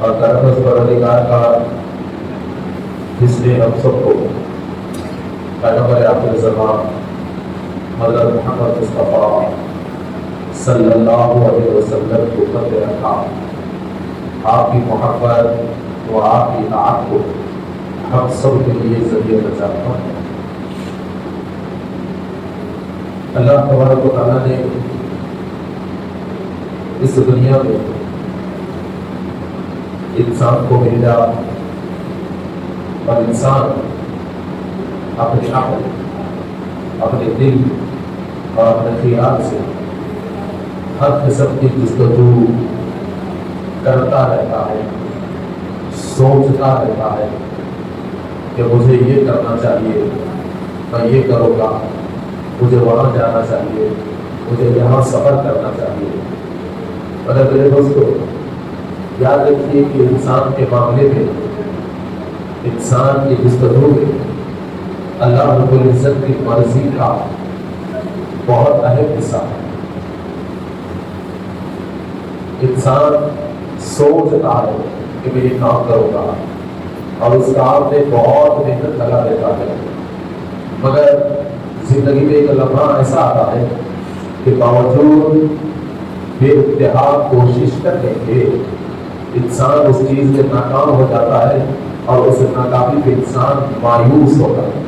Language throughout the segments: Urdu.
اور کرم پروردگار کا جس نے ہم سب کو پیغمبر آخر زمان حضرت محمد مصطفیٰ صلی اللہ علیہ وسلم کو خط رکھا، آپ کی محبت و آپ کی اطاعت کو ہم سب کے لیے ذریعہ بچاتا ہے۔ اللہ تبارک و تعالیٰ نے اس دنیا میں انسان کو بھیجا اور انسان اپنے عقل، اپنے دل اور اپنے خیال سے ہر قسم کی جستجو کرتا رہتا ہے، سوچتا رہتا ہے کہ مجھے یہ کرنا چاہیے، میں یہ کروں گا، مجھے وہاں جانا چاہیے، مجھے یہاں سفر کرنا چاہیے۔ مگر میرے دوستو یاد رکھیے کہ انسان کے معاملے میں، انسان کی جستجو میں اللہ رب العزت کی مرضی کا بہت اہم حصہ ہے۔ انسان سوچتا ہے کہ میں یہ کام کروں گا اور اس کام میں بہت محنت لگا دیتا ہے، مگر زندگی میں ایک لمحہ ایسا آتا ہے کہ باوجود بے انتہا کوشش کرنے کے انسان اس چیز میں ناکام ہو جاتا ہے اور اس ناکامی پہ انسان مایوس ہوتا ہے۔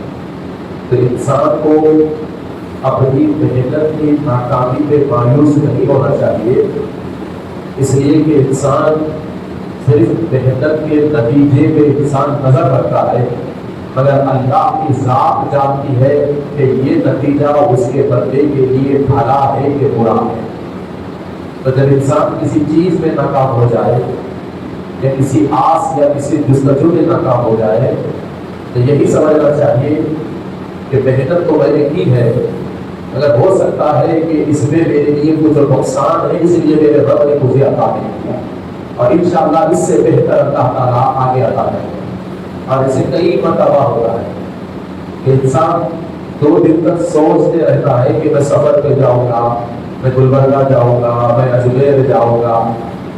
تو انسان کو اپنی محنت کی ناکامی پہ مایوس نہیں ہونا چاہیے، اس لیے کہ انسان صرف محنت کے نتیجے پہ انسان نظر رکھتا ہے، مگر اللہ کی ذات جانتی ہے کہ یہ نتیجہ اس کے بندے کے لیے بھلا ہے کہ برا ہے۔ تو جب انسان کسی چیز میں ناکام ہو جائے یا کسی آس یا کسی جستجو میں ناکام ہو جائے تو یہی سمجھنا چاہیے کہ محنت تو میں نے کی ہے، اگر ہو سکتا ہے کہ اس میں میرے لیے کچھ نقصان ہے، اس لیے میرے رب نے مجھے عطا نہیں کیا، اور انشاءاللہ اس سے بہتر اللہ تعالیٰ آگے عطا کرے گا۔ اور اسے کئی مرتبہ ہوتا ہے کہ انسان 2 دن تک سوچتے رہتا ہے کہ میں سفر پہ جاؤں گا، میں گلبرگہ جاؤں گا، میں اجمیر جاؤں گا،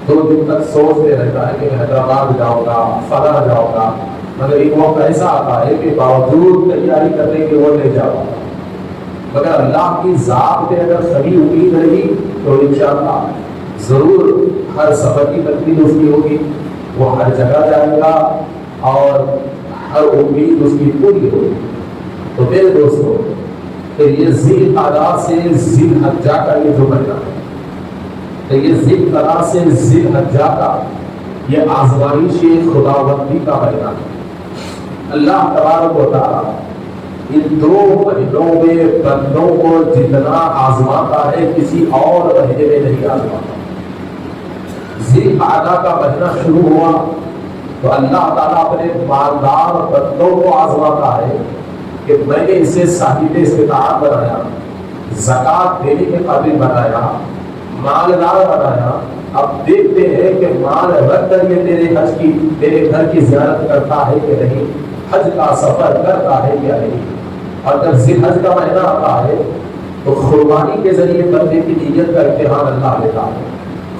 2 دن تک سوچتے رہتا ہے کہ میں حیدرآباد جاؤں گا، فلاں جاؤں گا، مگر ایک وقت ایسا آتا ہے کہ باوجود تیاری کرنے کے وہ نہیں جاؤں گا، مگر اللہ کی ذات پہ اگر صحیح امید رہی تو انشاءاللہ ضرور ہر سفر کی تکمیل اس کی ہوگی، وہ ہر جگہ جائے گا اور ہر امید اس کی پوری ہوگی۔ تو میرے دوستوں کہ یہ ذی القعدہ سے ذی الحجہ کا یہ جو مہینہ ہے، تو یہ ذی القعدہ سے ذی الحجہ کا یہ آزمائش خداوندی کا مہینہ ہے۔ اللہ تبارک و تعالیٰ ان 2 مہینوں میں بندوں کو جتنا آزماتا ہے کسی اور مہینے میں نہیں آزماتا۔ ذی القعدہ کا مہینہ شروع ہوا تو اللہ تعالیٰ اپنے مالدار بندوں کو آزماتا ہے کہ میں نے اسے صاحب استطاعت بنایا، زکوٰۃ دینے کے قابل بنایا، مالدار بنایا، اب دیکھتے ہیں کہ مال رکھ کر یہ میرے گھر کی زیارت کرتا ہے کہ نہیں، حج کا سفر کرتا ہے یا نہیں۔ اور جب ذی الحج کا مہینہ آتا ہے تو قربانی کے ذریعے بندے کی نیت کا امتحان اللہ لیتا ہے،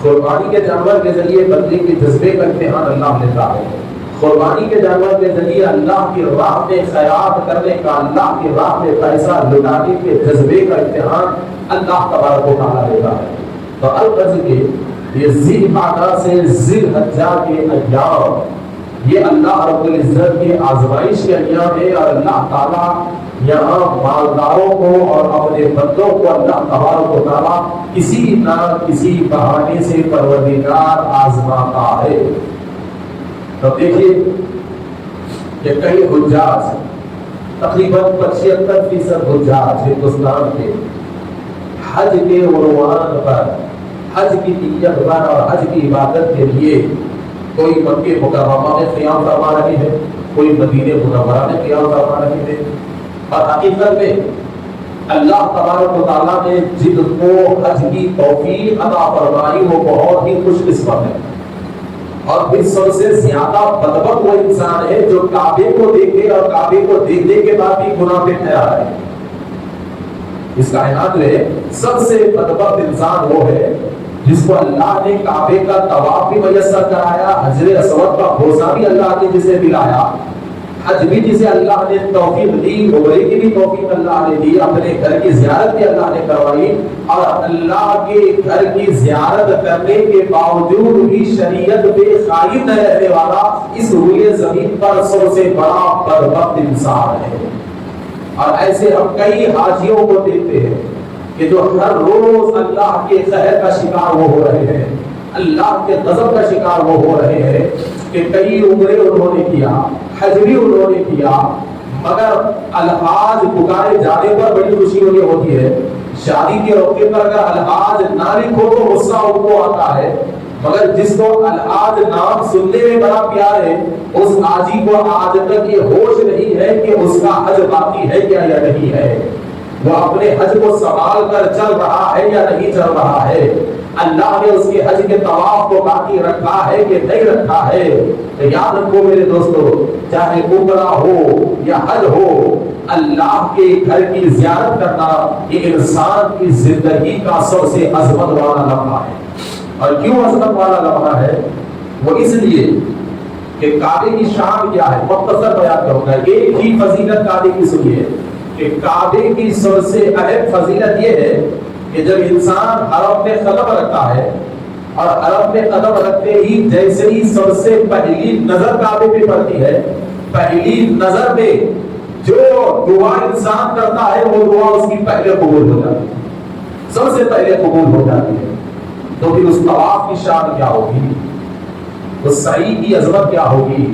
قربانی کے جانور کے ذریعے بندے کے جذبے کا امتحان اللہ لیتا ہے، قربانی کے جانور کے ذریعے اللہ کی راہ میں خیرات کرنے کا، اللہ کی راہ میں پیسہ لٹانے کے جذبے کا امتحان اللہ تبارک و تعالیٰ لیتا ہے۔ تو الغرض کے یہ ذی القعدہ سے ذی الحجہ کے ایام یہ اللہ رب العزت کے آزمائش کے ایام ہے، اور اللہ تعالیٰ یہاں مالداروں کو اور اپنے بندوں کو اللہ تبارک و تعالیٰ کسی نہ کسی بہانے سے پروردگار آزماتا ہے۔ تو دیکھیے کہ کئی حجاج، تقریباً 75% حجاج ہندوستان کے حج کے عنوان پر، حج کی نیت پر اور حج کی عبادت کے لیے کوئی مکہ مکرمہ میں قیام فرما رہے ہیں، کوئی مدینہ منورہ میں قیام فرما رہے ہیں، اور حقیقت میں اللہ تبارک و تعالیٰ نے جن کو حج کی توفیق عطا فرمائی وہ بہت ہی خوش قسمت ہے، اور پھر سب سے زیادہ بدبخت وہ انسان ہے جو کعبے کو دیکھے اور کعبے کو دیکھنے کے بعد بھی گناہ پہ ٹھہرا ہے۔ اس کائنات میں سب سے بدبخت انسان وہ ہے جس کو اللہ نے کعبے کا طواف بھی میسر کرایا، حجر اسود کا بوسہ بھی اللہ نے جسے دلایا، حج بھی جسے اللہ نے توفیق دی، عمرے کی بھی توفیق اللہ نے دی، اپنے گھر کی زیارت بھی اللہ نے کروائی، اور اللہ کے گھر کی زیارت کرنے کے باوجود بھی شریعت پہ قائم نہ رہنے والا اس روئے زمین پر سب سے بڑا بدبخت انسان ہے۔ اور ایسے ہم کئی حاجیوں کو دیکھتے ہیں کہ جو ہر روز اللہ کے قہر کا شکار وہ ہو رہے ہیں، اللہ کے غضب کا شکار وہ ہو رہے ہیں کہ کئی عمرے انہوں نے کیا، حج بھی انہوں نے کیا، مگر الحاج پکارے جانے پر بڑی خوشی انہیں ہوتی ہے، شادی کے موقع پر اگر الحاج نہ لکھو تو غصہ ان کو آتا ہے، مگر جس کو الحاج نام سننے میں بڑا پیار ہے اس حاجی کو آج تک یہ ہوش نہیں ہے کہ اس کا حج باقی ہے کیا یا نہیں ہے، وہ اپنے حج کو سنبھال کر چل رہا ہے یا نہیں چل رہا ہے، اللہ نے اس کے حج کے طواف کو باقی رکھا ہے کہ نہیں رکھا ہے۔ تو یاد رکھو میرے دوستو، چاہے عمرہ ہو یا حج ہو، اللہ کے گھر کی زیارت کرنا یہ انسان کی زندگی کا سب سے عظمت والا لمحہ ہے۔ اور کیوں عظمت والا لمحہ ہے؟ وہ اس لیے کہ کعبے کی شان کیا ہے، مختصر بیان کروں گا، ایک ہی فضیلت کعبے کی سنیے کہ کعبے کی سب سے اہم فضیلت یہ ہے کہ جب انسان حرم میں قدم رکھتا ہے اور حرم میں قدم رکھتے ہی جیسے ہی سب سے پہلی نظر کعبے پہ پڑتی ہے، پہلی نظر میں جو دعا انسان کرتا ہے وہ دعا اس کی پہلے قبول ہو جاتی ہے، سب سے پہلے قبول ہو جاتی ہے۔ تو پھر اس طواف کی شان کیا ہوگی، اس سعی کی عظمت کیا ہوگی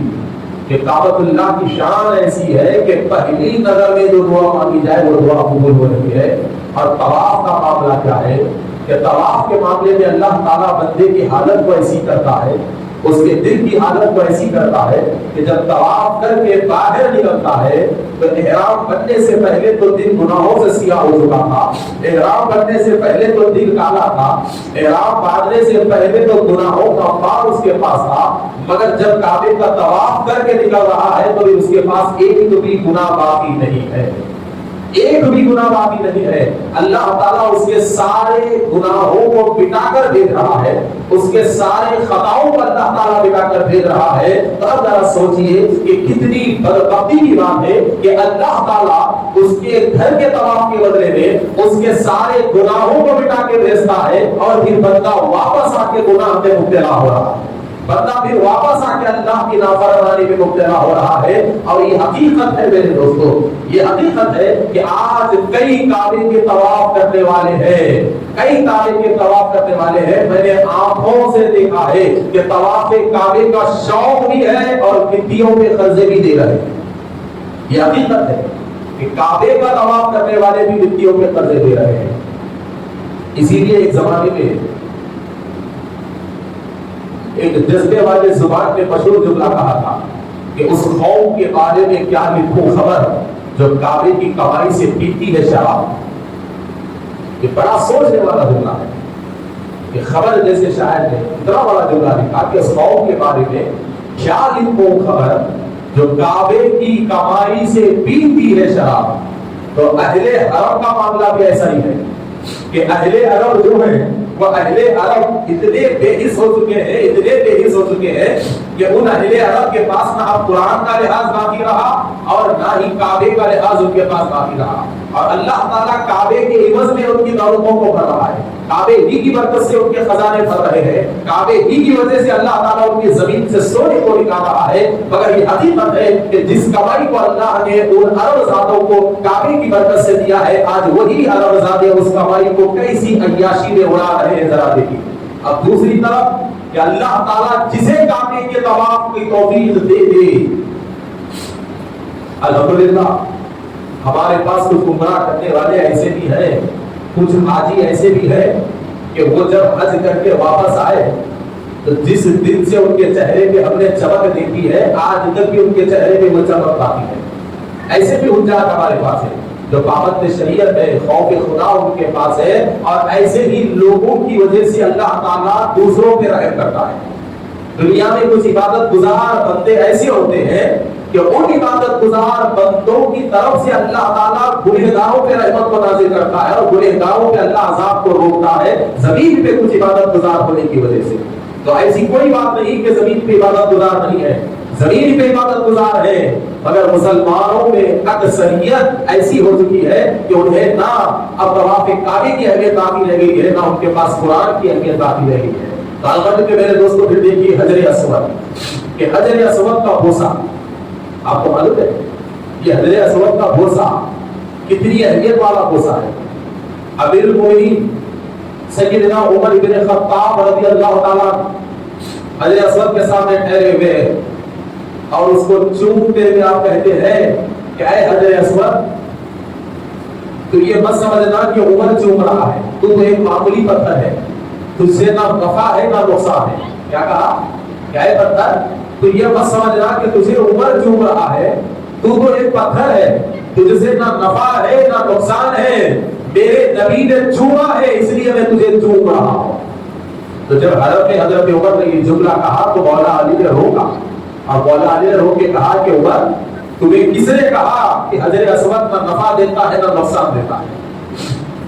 کہ کعبۃ اللہ کی شان ایسی ہے کہ پہلی نظر میں جو دعا مانگی جائے وہ دعا قبول ہو رہی ہے۔ اور طواف کا معاملہ کیا ہے کہ طواف کے معاملے میں اللہ تعالیٰ بندے کی حالت کو ایسی کرتا ہے، اس کے دل کی حالت کو ایسی کرتا ہے کہ جب طواف کر کے باہر نکلتا ہے تو احرام بننے سے پہلے تو دل گناہوں سے سیاہ ہو چکا تھا، احرام بننے سے پہلے تو دل کالا تھا، احرام باندھنے سے پہلے تو گناہوں کا پار اس کے پاس تھا، مگر جب کعبے کا طواف کر کے نکل رہا ہے تو اس کے پاس ایک بھی گناہ باقی نہیں ہے، ایک بھی گناہ باقی نہیں ہے۔ اللہ تعالیٰ اس کے سارے گناہوں کو مٹا کر دیکھ رہا ہے، اس کے سارے خطاؤں کو اللہ تعالیٰ مٹا کر دیکھ رہا ہے۔ تو اب ذرا سوچئے کہ کتنی بدبختی کی بات ہے کہ اللہ تعالیٰ اس کے گھر کے طواف کے بدلے میں اس کے سارے گناہوں کو مٹا کے بھیجتا ہے، اور پھر بندہ واپس آ کے گناہ میں مبتلا ہو رہا ہے، بندہ پھر واپس آ کے اللہ کی نافرمانی میں مبتلا ہو رہا ہے۔ اور یہ حقیقت ہے میرے دوستو، یہ حقیقت ہے کہ آج کئی کعبے کے طواف کرنے والے ہیں، کئی کعبے کے طواف کرنے والے ہیں، میں نے آنکھوں سے دیکھا ہے کہ طواف کعبے کا شوق بھی ہے اور مٹیوں پہ قرضے بھی دے رہے ہیں۔ یہ حقیقت ہے کہ کعبے کا طواف کرنے والے بھی مٹیوں پہ قرضے دے رہے ہیں۔ اسی لیے ایک زمانے میں ایک جذبے والے زبان میں مشہور جملہ کہا تھا کہ اس قوم کے بارے میں کیا لکھوں خبر جو کعبے کی کمائی سے پیتی ہے شراب۔ یہ بڑا سوچنے والا جملہ ہے کہ خبر جیسے شاعر نے اتنا بڑا جملہ لکھا کہ اس قوم کے بارے میں کیا لکھوں خبر جو کعبے کی کمائی سے پیتی ہے شراب۔ تو اہل حرم کا معاملہ بھی ایسا ہی ہے کہ اہل عرب جو ہیں وہ اہل عرب اتنے بے حس ہو چکے ہیں، اتنے بے حس ہو چکے ہیں کہ ان اہل عرب کے پاس نہ اب قرآن کا لحاظ باقی رہا اور نہ ہی کعبے کا لحاظ ان کے پاس باقی رہا، اور اللہ تعالیٰ کعبے کے عوض میں ان کی دولتوں کو بھر رہا ہے، کعبے ہی کی برکت سے ان کے خزانے بھر رہے ہیں، کعبے ہی کی وجہ سے اللہ تعالیٰ ان کی زمین سے سونے کو نکال رہا ہے۔ مگر یہ حقیقت ہے کہ جس کمائی کو اللہ نے ان عرب زادوں کو کعبے کی برکت سے دیا ہے، آج وہی عرب زادے اس کمائی کو کیسی عیاشی میں اڑا رہے ہیں، ذرا دیکھیے۔ اب دوسری طرف کہ اللہ تعالیٰ جسے کعبے کے طواف کی توفیق دے دے، الحمدللہ ہمارے پاس کچھ گمراہ کرنے والے ایسے بھی ہیں، کچھ حاجی ایسے بھی ہیں کہ وہ جب حج کر کے واپس آئے تو جس دن سے ان کے چہرے پہ ہم نے چمک دیکھی ہے آج تک بھی ان کے چہرے پہ وہ چمک باقی ہے۔ ایسے بھی حجاج ہمارے پاس ہیں جو پابند شریعت ہے، خوف خدا ان کے پاس ہے، اور ایسے ہی لوگوں کی وجہ سے اللہ تعالیٰ دوسروں پہ رحم کرتا ہے۔ دنیا میں کچھ عبادت گزار بندے ایسے ہوتے ہیں کہ ان عبادت گزار بندوں کی طرف سے اللہ تعالیٰ گنہگاروں پہ رحمت کو نازل کرتا ہے اور گنہگاروں پہ اللہ عذاب کو روکتا ہے زمین پہ کچھ عبادت گزار ہونے کی وجہ سے. تو ایسی کوئی بات نہیں کہ زمین پہ عبادت گزار نہیں ہے، زمین پہ عبادت گزار ہے، مگر مسلمانوں میں اکثریت ایسی ہو چکی ہے کہ انہیں نہ اب طواف کعبے کی اہمیت باقی رہ گئی ہے، نہ ان کے پاس قرآن کی اہمیت باقی رہ گئی ہے. البتہ کہ میرے دوستوں پھر دیکھیے حجر اسود، کہ حجر اسود کا بوسہ آپ کو معلوم ہے یہ حجر اسود کا بوسہ کتنی اہمیت والا بوسہ ہے. امیر المومنین سیدنا عمر بن خطاب رضی اللہ تعالیٰ حجر اسود کے سامنے ٹھہرے ہوئے اور اس کو چومتے ہوئے آپ کہتے ہیں کہ اے حجر اسود، تو یہ مت سمجھنا کہ عمر چوم رہا ہے، تو ایک معمولی پتھر ہے، تجھ سے نہ نفع ہے نہ نقصان ہے. کیا کہا؟ کیا ہے پتھر؟ تو یہ مت سمجھنا کہ تجھے عمر چوم رہا ہے، تو ایک پتھر ہے، تجھ سے نہ نفع ہے نہ نقصان ہے، میرے نبی نے چوما ہے اس لیے میں تجھے چوم رہا ہوں. تو جب حضرت عمر نے یہ جملہ کہا تو مولا علی نے روکا، اور مولا علی نے روک کے کہا کہ عمر تمہیں کس نے کہا کہ حجر اسود نہ نفع دیتا ہے نہ نقصان دیتا ہے؟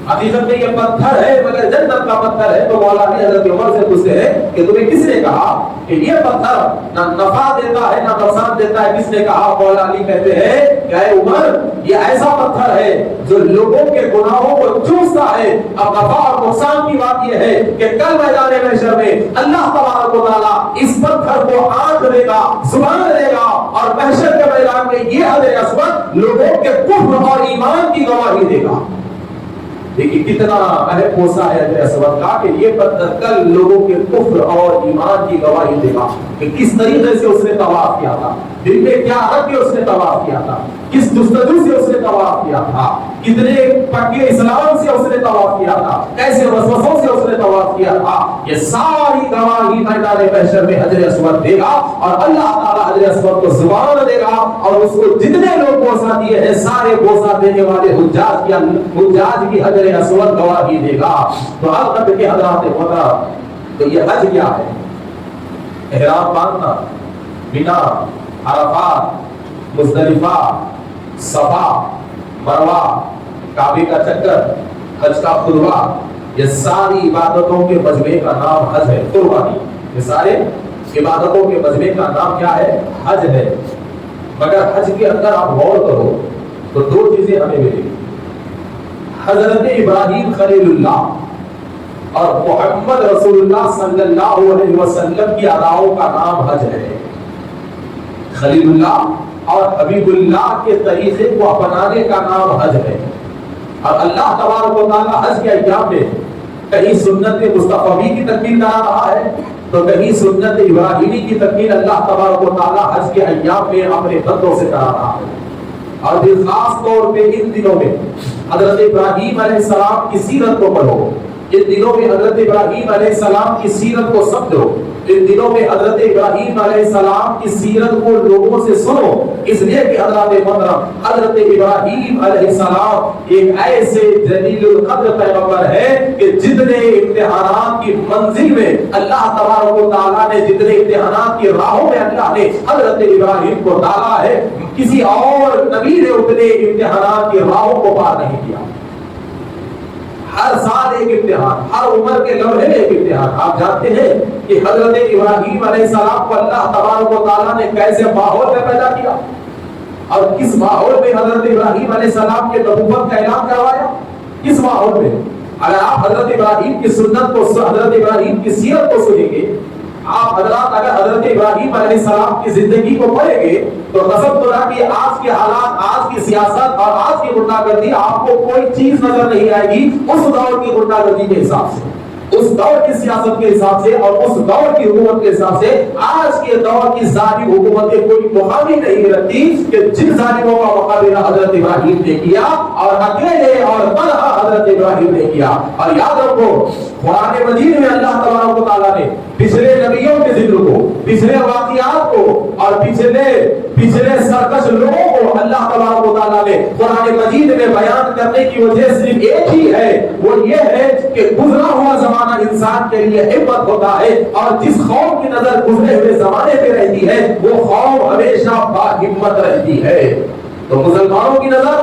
حقیقت میں یہ پتھر ہے مگر جنت کا پتھر ہے. تو مولا علی حضرت عمر سے پوچھتے ہیں کہ تمہیں کس نے کہا کہ یہ پتھر نہ نفع دیتا ہے نہ نقصان دیتا ہے؟ کس نے کہا؟ مولا علی کہتے ہیں کہ اے عمر یہ ایسا پتھر ہے جو لوگوں کے گناہوں کو چوستا ہے. اب نفع اور نقصان کی بات یہ ہے کہ کل میدان محشر میں اللہ تبارک و تعالیٰ اس پتھر کو آنکھ دے گا، زبان دے گا، اور محشر کے میدان میں یہ حجر اسود لوگوں کے کفر اور ایمان کی گواہی دے گا. دیکھیے کتنا اہم بوسہ ہے حجر اسود کا کہ یہ پتھر کل لوگوں کے کفر اور ایمان کی گواہی دے گا کہ کس طریقے سے اس نے طواف کیا تھا، دل میں کیا رکھ کے اس نے طواف کیا تھا، کس جستجو سے اس نے طواف کیا تھا، کتنے پکے اسلام سے اس نے طواف کیا تھا، کیسے وسوسوں سے اس نے طواف کیا تھا. یہ ساری گواہی میدان محشر میں حجر اسود دے گا، اور اللہ تعالیٰ حجر اسود کو زبان دے گا، اور اس کو جتنے لوگ بوسہ دیے ہیں سارے بوسہ دینے والے حجاج کی حجر اسود گواہی دے گا. تو حضرت کے حضرات محترم، تو یہ حج کیا ہے؟ احرام باندھنا، مینا، عرفات، مزدلفہ، صفا، مروہ، کعبے کا چکر، حج کا خطبہ، یہ ساری عبادتوں کے مجمع کا نام حج ہے. قربانی، یہ سارے عبادتوں کے مجمع کا نام کیا ہے؟ حج ہے. مگر حج کے اندر آپ غور کرو تو دو چیزیں ہمیں ملیں گی. حضرت ابراہیم خلیل اللہ اور محمد رسول اللہ صلی اللہ علیہ وسلم کی اداؤں کا نام حج ہے. خلیل اللہ اور حبیب اللہ کے طریقے کو اپنانے کا نام حج ہے. اور اللہ تبارک و تعالیٰ حج کے ایام میں کہیں سنت مصطفی کی تکمیل کرا رہا ہے تو کہیں سنت ابراہیمی کی تکمیل اللہ تبارک و تعالیٰ حج کے ایام میں اپنے بندوں سے کرا رہا ہے. اور پھر خاص طور پہ ان دنوں میں حضرت ابراہیم علیہ السلام کی سیرت کو پڑھو، ان دنوں میں حضرت ابراہیم علیہ السلام کی سیرت کو سمجھو، ان دنوں میں حضرت ابراہیم علیہ السلام کی سیرت کو لوگوں سے سنو. اس لیے کہ حضرت محترم حضرت ابراہیم علیہ السلام ایک ایسے جلیل القدر پیغمبر ہے کہ جتنے امتحانات کی منزل میں اللہ تبارک و تعالیٰ نے، جتنے امتحانات کی راہوں میں اللہ نے حضرت ابراہیم کو ڈالا ہے، کسی اور نبی نے اتنے امتحانات کی راہوں کو پار نہیں کیا. ہر سال ایک امتحان، ہر عمر کے لمحے میں ایک امتحان. آپ جانتے ہیں کہ حضرت ابراہیم علیہ السلام کو اللہ تبارک و تعالیٰ نے کیسے ماحول میں پیدا کیا اور کس ماحول میں حضرت ابراہیم علیہ السلام کے نبوت کا اعلان کروایا، کس ماحول میں. اگر آپ حضرت ابراہیم کی سنت کو، حضرت ابراہیم کی سیرت کو سنیں گے، آپ حضرات اگر حضرت ابراہیم علیہ السلام کی زندگی کو پڑھیں گے تو قسم خدا کی آج کے حالات، آج کی سیاست اور آج کی غنڈہ گردی آپ کو کوئی چیز نظر نہیں آئے گی اس دور کی غنڈہ گردی کے حساب سے، اس دور کی سیاست کے حساب سے اور اس دور کی حکومت کے حساب سے. آج کے دور کی ظالم حکومتیں کوئی مقابلہ نہیں رکھتی کہ جن ظالموں کا مقابلہ حضرت ابراہیم نے کیا اور اکیلے اور تنہا حضرت ابراہیم نے کیا. اور یاد رکھو قرآن مجید میں اللہ تبارک و تعالیٰ نے پچھلے نبیوں کے ذکر کو, پچھلے واقعات کو اور پچھلے سرکش لوگوں کو اللہ تبارک و تعالیٰ نے قرآن مجید میں بیان کرنے کی وجہ صرف ایک ہی ہے, وہ یہ ہے کہ گزرا ہوا زمانہ انسان کے لیے عبرت ہوتا ہے, اور جس قوم کی نظر گزرے ہوئے زمانے پہ رہتی ہے وہ قوم ہمیشہ با ہمت رہتی ہے. تو مسلمانوں کی نظر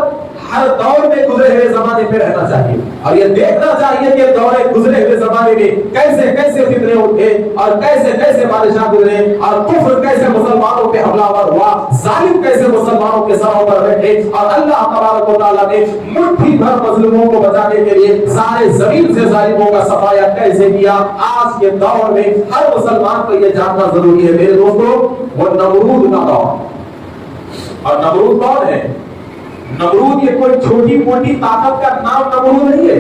ہر دور میں گزرے ہوئے زمانے پہ رہنا چاہیے, اور یہ دیکھنا چاہیے کہ دور گزرے ہوئے زمانے میں کیسے کیسے فتنے اٹھے اور کیسے کیسے بادشاہ گزرے, اور کفر کیسے مسلمانوں پہ حملہ آور ہوا, ظالم کیسے مسلمانوں کے سروں پر بیٹھے, اور اللہ تبارک و تعالیٰ نے مٹھی بھر مظلوموں کو بچانے کے لیے سارے زمین سے ظالموں کا صفایا کیسے کیا. آج کے دور میں ہر مسلمان کو یہ جاننا ضروری ہے میرے دوستوں, وہ نمرود کا دور. اور نمرود کون ہے؟ نمرود یہ کوئی چھوٹی موٹی طاقت کا نام نمرود نہیں ہے,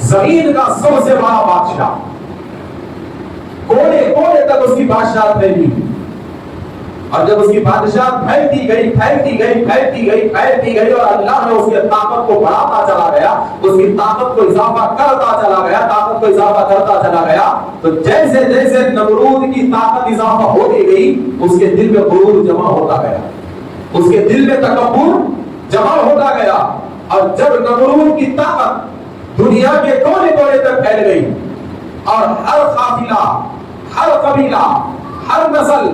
زمین کا سب سے بڑا بادشاہ, کونے کونے تک اس کی بادشاہت پھیلی, اور جب اس کی بادشاہت پھیلتی گئی اور اللہ نے اس کی طاقت کو بڑھاتا چلا گیا, اس کی طاقت کو اضافہ کرتا چلا گیا, تو جیسے جیسے نمرود کی طاقت اضافہ ہوتی گئی اس کے دل میں غرور جمع ہوتا گیا, اس کے دل میں تکبر جمع ہوتا گیا. اور جب نمرود کی طاقت دنیا کے کونے کونے تک پھیل گئی اور ہر قافلہ, ہر قبیلہ, ہر نسل,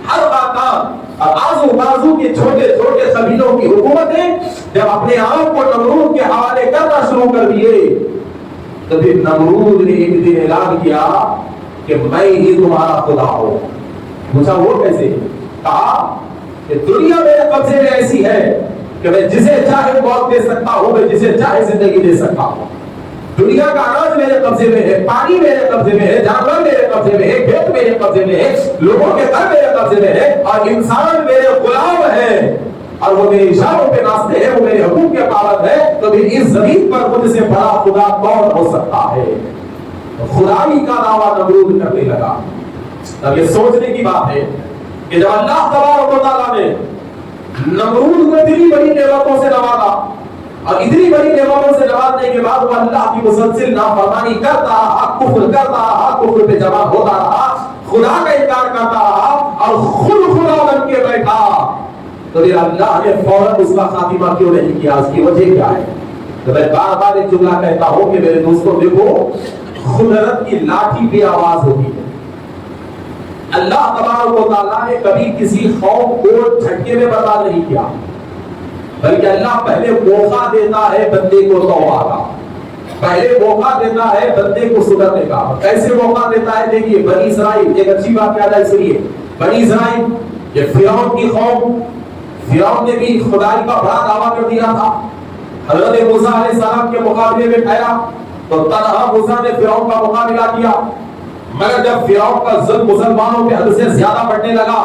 ہر خاندان اور آزو بازو کے چھوٹے چھوٹے قبیلوں کی حکومتیں جب اپنے آپ کو نمرود کے حوالے کرنا شروع کر دیے, تو پھر نمرود نے ایک دن اعلان کیا کہ میں ہی تمہارا خدا ہوں. پوچھا وہ کیسے؟ کہا کہ دنیا میرے قبضے میں ایسی ہے کہ میں جسے چاہے موت دے سکتا ہوں, میں جسے چاہے زندگی دے سکتا ہوں. دنیا کا اناج میرے قبضے میں ہے, پانی میرے قبضے میں ہے, جانور میرے قبضے میں ہے, کھیت میرے قبضے میں ہے, لوگوں کے گھر میرے قبضے میں ہے, اور انسان میرے غلام ہے, اور وہ میرے اشاروں پہ ناچتے ہیں, وہ میرے حکم کے پابند ہے. تو پھر اس زمین پر مجھ سے بڑا خدا کون ہو سکتا ہے؟ خدائی کا دعویٰ نمرود کرنے لگا. اب یہ سوچنے کی بات ہے کہ جب اللہ تبارک و تعالیٰ نے نمرود کو اتنی بڑی نعمتوں سے نوازا, اور اتنی بڑی نعمتوں سے نوازنے کے بعد وہ اللہ کی مسلسل نافرمانی کرتا رہا, کفر پہ جمع ہوتا رہا, خدا کا انکار کرتا رہا اور خود خدا بن کے بیٹھا, تو پھر اللہ نے فوراً اس کا خاتمہ کیوں نہیں کیا؟ اس کی وجہ کیا ہے؟ تو میں بار بار ایک جملہ کہتا ہوں کہ میرے دوستوں دیکھو, قدرت کی لاٹھی بھی آواز ہوتی ہے. اللہ تبارک و تعالیٰ نے کبھی کسی قوم کو جھٹکے میں برباد نہیں کیا, بلکہ اللہ پہلے موقع دیتا ہے بندے کو توبہ کا, پہلے موقع دیتا ہے بندے کو سدھرنے کا. کیسے موقع دیتا ہے؟ دیکھیے بنی اسرائیل, ایک اچھی بات یاد ہے سنیے. بنی اسرائیل یہ فرعون کی قوم, فرعون نے بھی خدائی کا بڑا دعویٰ کر دیا تھا, حضرت موسیٰ علیہ السلام کے مقابلے میں ٹھہرا تو تنہا موسیٰ نے فرعون کا مقابلہ کیا. مگر جب فرعون کا ظلم مسلمانوں پہ حد سے زیادہ بڑھنے لگا,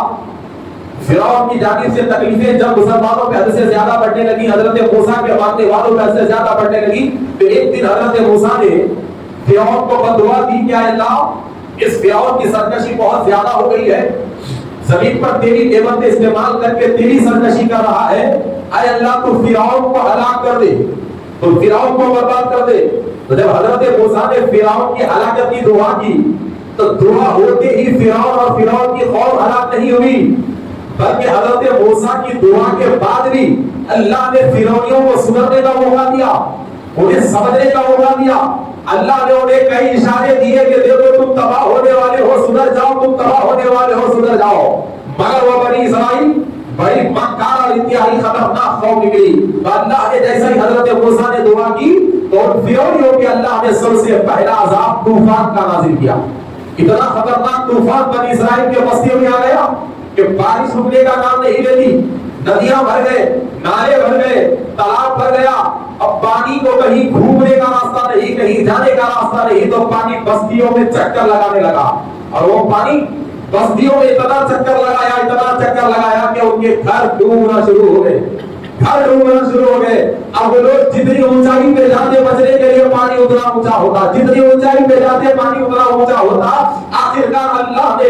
فرعون کی جانب سے تکلیفیں جب مسلمانوں پہ حد سے زیادہ بڑھنے لگی, حضرت موسیٰ کے ماننے والوں پہ حد سے زیادہ بڑھنے لگی, تو ایک دن حضرت موسیٰ نے فرعون کو بددعا دی کہ اے اللہ اس فرعون کی سرکشی بہت زیادہ ہو گئی ہے, زمین پر تیری نعمتیں استعمال کر کے تیری سرکشی کر رہا ہے, اے اللہ تو فرعون کو ہلاک کر دے, تو فرعون کو برباد کر دے. تو جب حضرت موسیٰ نے فرعون کی ہلاکت کی دعا کی تو دعا ہوتے ہی فرعون اور فرعون کی قوم ہلاک نہیں ہوئی, بلکہ حضرت موسیٰ کی دعا کے بعد بھی اللہ نے فرعونیوں کو سدھرنے کا موقع دیا, انہیں سمجھنے کا موقع دیا. اللہ نے انہیں کئی اشارے دیے کہ دیکھو تم تباہ ہونے والے ہو, سدھر جاؤ, تم تباہ ہونے والے ہو, سدھر جاؤ. مگر وہ بنی اسرائیل بڑی مکار اور انتہائی خطرناک قوم نکلی. تو اللہ نے جیسا ہی حضرت موسیٰ نے دعا کی تو ان فرعونیوں کے اللہ نے سب سے پہلا عذاب طوفان کا نازل کیا. اتنا خطرناک طوفان بنی اسرائیل کے بستیوں میں آ گیا کہ بارش رکنے کا نام نہیں لیتی, ندیاں بھر گئے, نالے بھر گئے, تالاب بھر گیا. اب پانی کو کہیں گھومنے کا راستہ نہیں, کہیں جانے کا راستہ نہیں, تو پانی بستیوں میں چکر لگانے لگا. اور وہ پانی بستیوں میں اتنا چکر لگایا کہ ان کے گھر ڈوبنا شروع ہو گئے, اب لوگ جتنی اونچائی پہ جاتے بچنے کے لیے پانی اتنا اونچا ہوتا, جتنی اونچائی پہ جاتے پانی اتنا اونچا ہوتا. آخرکار اللہ نے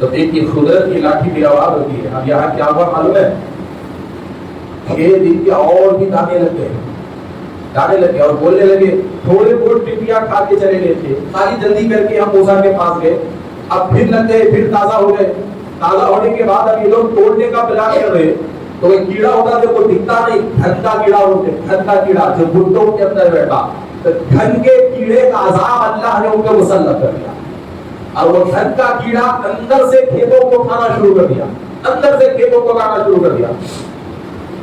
تو دیکھیے خدر کی لاٹھی کی آواز ہوتی ہے. اب یہاں کیا ہوا معلوم ہے؟ 6 دن کے اور بھی دانے لگے اور بولنے لگے. تھوڑے بہت ٹپیاں کھا کے چلے گئے تھے, خالی جلدی کر کے ہم موسیٰ کے پاس گئے. اب پھر لگ گئے, پھر تازہ ہو گئے. تازہ ہونے کے بعد اب یہ لوگ توڑنے کا پلان کر رہے. تو ایک کیڑا ہوتا ہے وہ دکھتا نہیں, گھن کا کیڑا ہوتے, گھن کا کیڑا جو گھٹوں کے اندر بیٹھا. تو گھن کے کیڑے کا عذاب اللہ نے ان کو مسلط کر دیا, اور وہ گھن کا کیڑا اندر سے کھیتوں کو کھانا شروع کر دیا, اندر سے کھیتوں کو کھانا شروع کر دیا.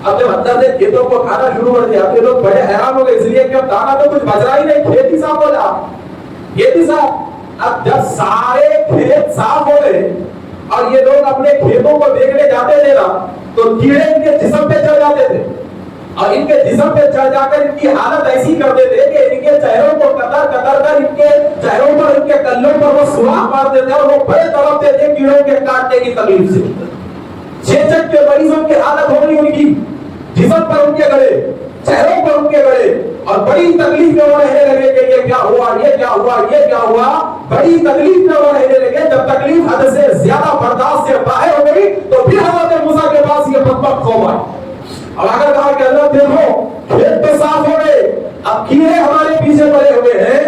اب جب اندر سے کھیتوں کو کھانا شروع کر دیا تو لوگ بڑے حیران ہو گئے, اس لیے کہ اب دانا تو کچھ بچ رہا ہی نہیں, کھیت ہی صاف ہو جا, کھیت ہی صاف. اب جب سارے کھیت صاف ہو گئے اور یہ لوگ اپنے کھیتوں کو دیکھنے جاتے تھے نا, تو کیڑے ان کے جسم پہ چڑھ جاتے تھے, اور ان کے جسم پہ چڑھ جا کر ان کی حالت ایسی کر دیتے کہ ان کے چہروں کو قطر قطر کر ان کے چہروں پر, ان کے کلوں پر وہ سوراخ مار دیتے اور وہ بڑے تڑپتے تھے کیڑوں کے کاٹنے کی تکلیف سے. چیچک کے مریضوں کی حالت ہو رہی ان کی, جسم پر ان کے گڑے, چہروں پر ان کے گڑے, اور بڑی تکلیف میں وہ رہنے لگے کہ یہ کیا ہوا, یہ کیا ہوا, یہ کیا ہوا. بڑی تکلیف میں وہ رہنے لگے. جب تکلیف حد سے زیادہ برداشت سے باہر ہو گئی تو پھر حضرت موسیٰ کے پاس یہ بدبخت قوم آئی. اور اگر کہا کہ اللہ دیکھو کھیت تو صاف ہو گئے, اب کیڑے ہمارے پیچھے پڑے ہوئے ہیں,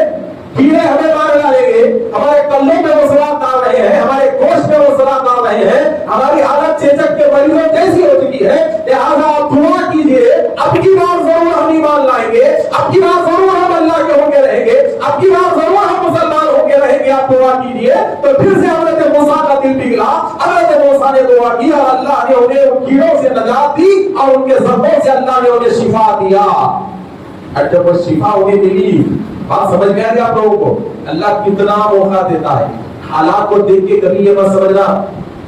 کیڑے ہمیں مار ڈالیں گے, ہمارے کلوں میں وہ سراغ ڈال رہے ہیں, ہمارے گوشت میں وہ سراغ ڈال رہے ہیں, ہماری حالت چیچک کے مریضوں جیسی ہو چکی ہے, لہٰذا آپ دعا کیجیے, اب کی بار ضرور ہم ایمان لائیں گے, اب کی بار ضرور ہم اللہ کے ہو کے رہیں گے, اب کی بار ضرور ہم مسلمان ہو کے رہیں گے, آپ دعا کیجیے. تو پھر سے حضرت موسیٰ کا دل پگھلا, حضرت موسیٰ نے دعا کی اور اللہ نے انہیں کیڑوں سے نجات دی اور ان کے زخموں سے اللہ نے انہیں شفا دیا. اور جب وہ شفا انہیں ملی, بات سمجھ میں آ گیا آپ لوگوں کو اللہ کتنا موقع دیتا ہے. حالات کو دیکھ کے کبھی یہ مت سمجھنا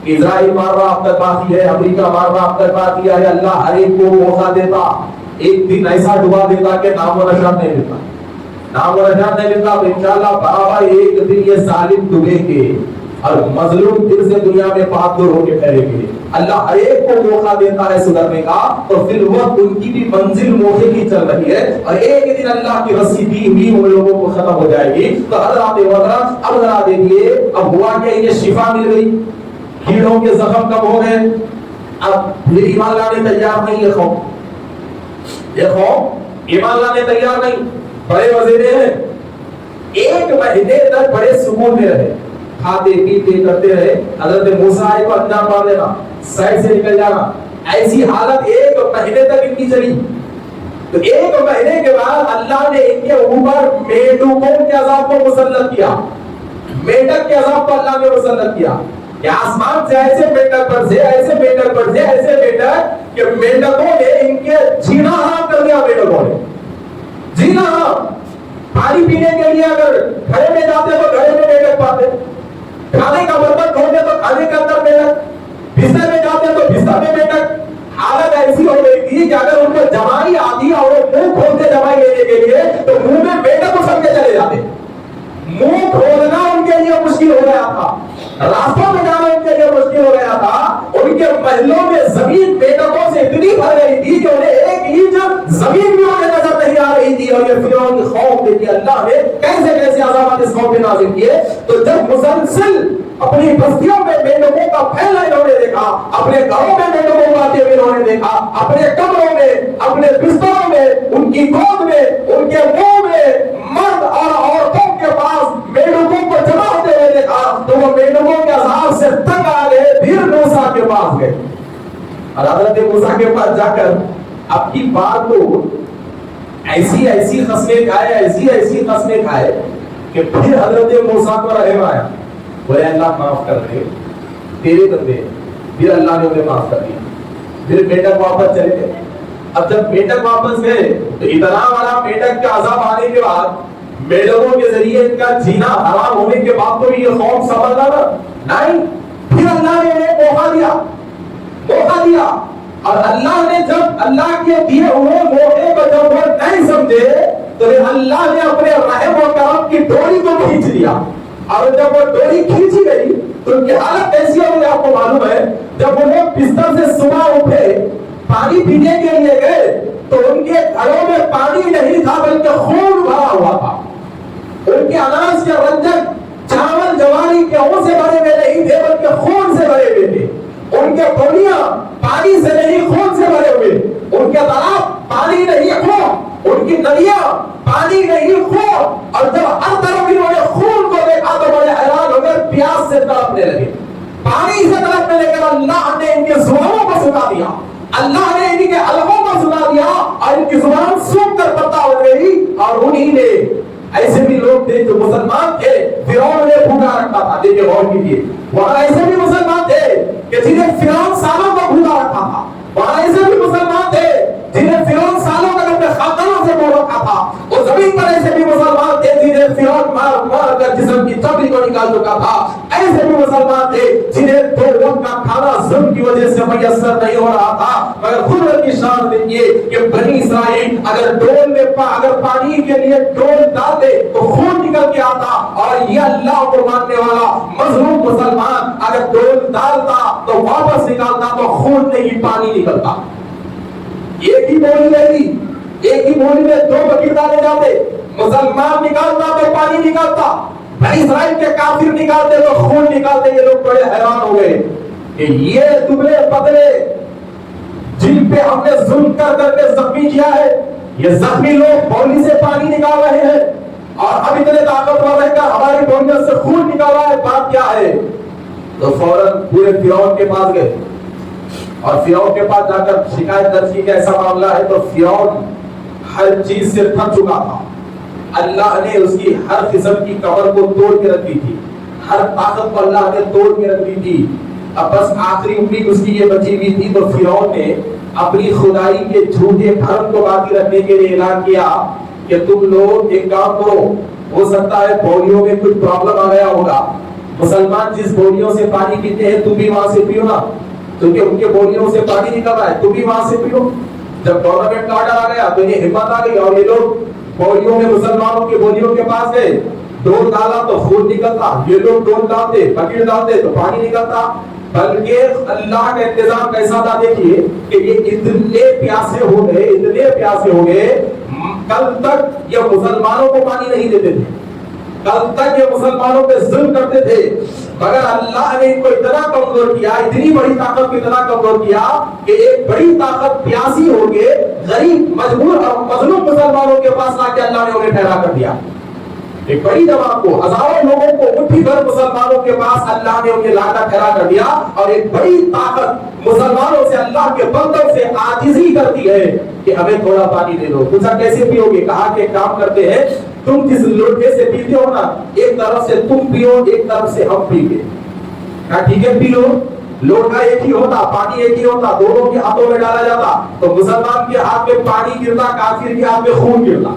اسرائیل مار رہا اب تک باقی ہے, امریکہ مار رہا اب تک باقی ہے. اللہ ہر ایک کو موقع دیتا, ایک دن ایسا ڈبا دیتا کہ نام و نشان نہیں ملتا, نام و نشان نہیں ملتا. تو انشاءاللہ برابر ایک دن یہ ظالم ڈوبے گے اور مظلوم پھر سے دنیا میں بہادر ہو کے ٹھہرے گے. اللہ ہر ایک کو موقع دیتا ہے سدھرنے کا, تو پھر وقت ان کی بھی منزل موقع کی چل رہی ہے, اور ایک دن اللہ کی رسی دی ہوئی ان لوگوں کو ختم ہو جائے گی. تو حضرات محترم اب ذرا دیکھیے, اب ہوا کہ انہیں شفا مل گئی, کیڑوں کے زخم کم ہو گئے. اب پھر ایمان لانے تیار نہیں ہے قوم, یہ قوم ایمان لانے تیار نہیں. بڑے وزیرے ہیں, 1 مہینے تک بڑے سکون میں رہے, کھاتے پیتے کرتے رہے. حضرت موسیٰ کو انجام مار دینا, سائڈ سے نکل جانا, ایسی حالت 1 مہینے تک ان کی چلی. تو 1 مہینے کے بعد اللہ نے ان کے اوپر میڈکوں کے عذاب کو مسلط کیا, میڈک کے عذاب کو اللہ نے مسلط کیا کہ آسمان سے ایسے میڈک پر سے, ایسے میڈک پر سے, ایسے میڈک کہ میڈکوں نے ان کے جینا حرام کر دیا. میڈکوں نے جینا حرام. پانی پینے کے لیے اگر گھڑے میں جاتے تو گھڑے میں میڈک پاتے, کھانے کا برتن دھوتے تو کھانے کے اندر میڈک, بستر میں جاتے تو بستر میں میڈک. حالت ایسی ہو گئی تھی کہ اگر ان کو جمائی آتی اور وہ منہ کھولتے جمائی لینے کے لیے تو منہ میں میڈک اچھل کے چلے جاتے. منہ کھولنا ان کے لیے مشکل ہو گیا تھا, راستوں میں جانا ان کے لیے مشکل ہو گیا تھا. ان کے محلوں میں زمین میڈکوں سے اتنی بھر گئی تھی کہ انہیں ایک انچ زمین بھی انہیں نظر نہیں آ رہی تھی. اور یہ فرعون کی خوف دیکھی اللہ نے کیسے کیسے عذابات اس قوم پہ نازل کیے. تو جب مسلسل اپنی بستیوں میں میڈکوں کا پھیلنا انہوں نے دیکھا, اپنے گھروں میں میڈکوں کو آتے ہوئے انہوں نے دیکھا, اپنے کمروں میں, اپنے بستروں میں, ان کی گود میں, ان کے منہ میں, مرد اور عورتوں کے پاس میڈکوں کو جمع ہوتے ہوئے دیکھا. تو وہ میڈکوں کے عذاب سے تنگ آ گئے, پھر موسیٰ کے پاس گئے. اور حضرت موسیٰ کے پاس جا کر اب کی بات کو ایسی ایسی قسمیں کھائے, ایسی ایسی قسمیں کھائے کہ پھر حضرت موسیٰ کو رحم آیا. بولے اللہ معاف کر دے, تیرے بندے. پھر اللہ نے انہیں معاف کر دیا. پھر میڈک واپس چلے گئے. اب جب میڈک واپس گئے تو اتنا بڑا میڈک کا عذاب آنے کے بعد, میڈکوں کے ذریعے ان کا جینا حرام ہونے کے بعد تو یہ قوم سمجھنا نہیں. پھر اللہ نے انہیں موقع دیا, موقع دیا. اور اللہ نے جب اللہ کے دیے ہوئے موقع کو جب وہ نہیں سمجھے تو اللہ نے اپنے رحم و کرم کی ڈوری کو کھینچ لیا. اور جب وہ ڈوری کھینچی گئی تو ان کی حالت کیسی ہو گئی آپ کو معلوم ہے. جب وہ لوگ بستر سے صبح اٹھے پانی پینے کے لیے گئے تو ان کے گھروں میں پانی نہیں تھا بلکہ خون بھرا ہوا تھا. ان کے اناج کے رنجن چاول جواری گیہوں سے بھرے ہوئے نہیں تھے بلکہ کے خون سے بھرے ہوئے تھے، ان کے بولیاں پانی سے نہیں خون سے بھرے ہوئے، ان کے تالاب پانی نہیں خون، ان کی ندیاں پانی نہیں خون۔ اور جب ہر طرف انہوں نے خون کو دیکھا تو بڑے حیران ہو گئے، پیاس سے تڑپنے لگے، پانی سے تڑپنے لگے۔ اللہ نے ان کی زبانوں کو سکھا دیا، اللہ نے ان کے الفوں کو سنا دیا اور ان کی زبان سوکھ کر پتہ ہو گئی۔ اور انہی نے ایسے بھی لوگ تھے جو مسلمان تھے، فرعون نے بھوکا رکھا تھا، دیکھیں غور کیجیے، وہاں ایسے بھی مسلمان تھے کہ جنہیں فرعون سالوں کو بھوکا رکھا تھا، وہاں ایسے بھی مسلمان تھے جنہیں فرعون سالوں تک اپنے خاندانوں سے موڑ رکھا تھا، اور زمین پر ایسے بھی مسلمان تھے جنہیں فرعون مار مار کر جسم کی چمڑی کو نکال چکا تھا، ایسے بھی مسلمان تھے جنہیں دو وقت کا کھانا ظلم کی وجہ سے میسر نہیں ہو رہا تھا، مگر قدرت کی شان دیکھیے کہ بنی اسرائیل اگر ڈول میں اگر پانی کے لیے ڈول ڈالتے تو خون نکل کے آتا، اور یہ اللہ کو ماننے والا مظلوم مسلمان اگر ڈول ڈالتا تو واپس نکالتا تو خون نہیں پانی نکلتا۔ ایک ہی بولی رہتی، ایک ہی بولی میں دو بکیر ڈالے جاتے، مسلمان نکالتا تو پانی نکالتا، بنی اسرائیل کے کافر نکالتے تو خون نکالتے۔ یہ لوگ بڑے حیران ہو گئے کہ یہ دبلے پتلے جن پہ ہم نے ظلم کر کر کے زخمی کیا ہے، یہ زخمی لوگ بولی سے پانی نکال رہے ہیں، اور اب اتنے طاقتور رہ کر ہماری بولیوں سے خون نکال رہا ہے، بات کیا ہے؟ تو فوراً پورے فرعون کے پاس گئے، اور فرعون کے پاس جا کر شکایت درج کی کہ ایسا معاملہ ہے۔ تو فرعون ہر چیز سے تھک چکا تھا، اللہ نے اس کی ہر قسم کی کمر کو توڑ کے رکھ دی تھی، ہر طاقت کو اللہ نے توڑ کے رکھ دی تھی، اب بس آخری امید اس کی یہ بچی ہوئی تھی۔ تو فرعون نے اپنی خدائی کے جھوٹے دھرم کو باقی رکھنے کے لیے اعلان کیا کہ تم لوگ ایک کام کرو، ہو سکتا ہے بولیوں میں کچھ پرابلم آ گیا ہوگا، مسلمان جس بولیوں سے پانی پیتے ہیں تم بھی وہاں سے پیو نا، کیونکہ ان کے بولیوں سے پانی نکل رہا ہے، تم بھی وہاں سے پیو۔ جب گورنمنٹ کا آرڈر آ گیا تو یہ ہمت آ گئی، اور یہ لوگ بولیوں میں مسلمانوں کے بولیوں کے پاس گئے، ڈول ڈالا تو خون نکلتا، یہ لوگ ڈول ڈالتے بکیر ڈالتے تو پانی نکلتا۔ بلکہ اللہ کا انتظام کیسا تھا دیکھیے کہ یہ اتنے پیاسے ہو گئے، اتنے پیاسے ہو گئے، کل تک یہ مسلمانوں کو پانی نہیں دیتے تھے، کل تک یہ مسلمانوں پہ ظلم کرتے تھے، مگر اللہ نے ان کو اتنا کمزور کیا، اتنی بڑی طاقت کو اتنا کمزور کیا کہ ایک بڑی طاقت پیاسی ہو کے غریب مجبور اور مظلوم مسلمانوں کے پاس لا کے اللہ نے انہیں ٹھہرا کر دیا۔ ایک بڑی جماعت کو، ہزاروں لوگوں کو مٹھی بھر مسلمانوں کے پاس اللہ نے انہیں لا کر ٹھہرا کر دیا، اور ایک بڑی طاقت مسلمانوں سے، اللہ کے بندوں سے عاجزی کرتی ہے کہ ہمیں تھوڑا پانی دے دو۔ پوچھا کیسے پیو گے؟ کہا کہ کام کرتے ہیں، تم جس لوٹے سے پیتے ہو نا، ایک طرف سے تم پیو، ایک طرف سے ہم پی گے۔ کہا ٹھیک ہے پی لو، لوٹا ایک ہی ہوتا، پانی ایک ہی ہوتا، دونوں کے ہاتھوں میں ڈالا جاتا، تو مسلمان کے ہاتھ میں پانی گرتا، کافر کے ہاتھ میں خون گرتا،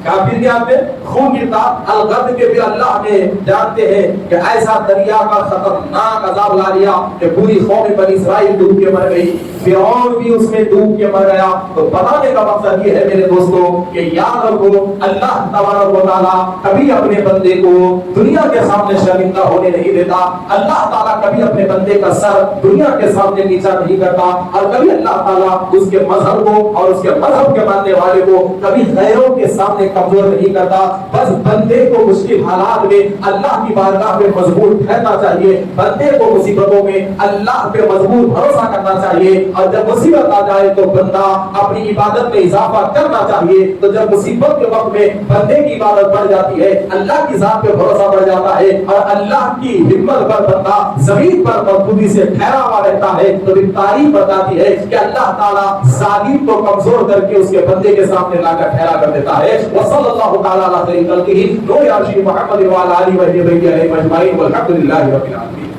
کافر کے ہاتھ میں خون گرتا۔ الغرض کے بھی اللہ نے جانتے ہیں کہ ایسا دریا کا خطرناک عذاب لا لیا کہ پوری قوم بنی اسرائیل ڈوب کے مر گئی، فرعون بھی اس میں ڈوب کے مر گیا۔ تو بتانے کا مقصد یہ ہے میرے دوستوں کہ یاد رکھو، اللہ تبارک و تعالیٰ کبھی اپنے بندے کو دنیا کے سامنے شرمندہ ہونے نہیں دیتا، اللہ تعالیٰ کبھی اپنے بندے کا سر دنیا کے سامنے نیچا نہیں کرتا، اور کبھی اللہ تعالیٰ اس کے مذہب کو اور اس کے مذہب کے ماننے والے کو کبھی غیروں کے سامنے کمزور نہیں کرتا۔ بس بندے کو مشکل حالات میں اللہ کی بارگاہ میں مضبوط ٹھہرنا چاہیے، بندے کو مصیبتوں میں اللہ پہ مضبوط بھروسہ کرنا چاہیے، اور جب مصیبت آ جائے تو بندہ اپنی عبادت میں اضافہ کرنا چاہیے۔ تو جب مصیبت کے وقت میں بندے کی عبادت بڑھ جاتی ہے، اللہ کی ذات پہ بھروسہ بڑھ جاتا ہے، اور اللہ کی ہمت پر بندہ زمین پر مضبوطی سے ٹھہرا ہوا رہتا ہے، تو بھی تاریخ بتاتی ہے کہ اللہ تعالیٰ ظالم کو کمزور کر کے اس کے بندے کے سامنے لا کر ٹھہرا کر دیتا ہے۔ وصلی اللہ تعالیٰ علیہ خیر خلقہ نور عرش محمد وعلی آلہ وصحبہ اجمعین والحمد للہ رب العالمین۔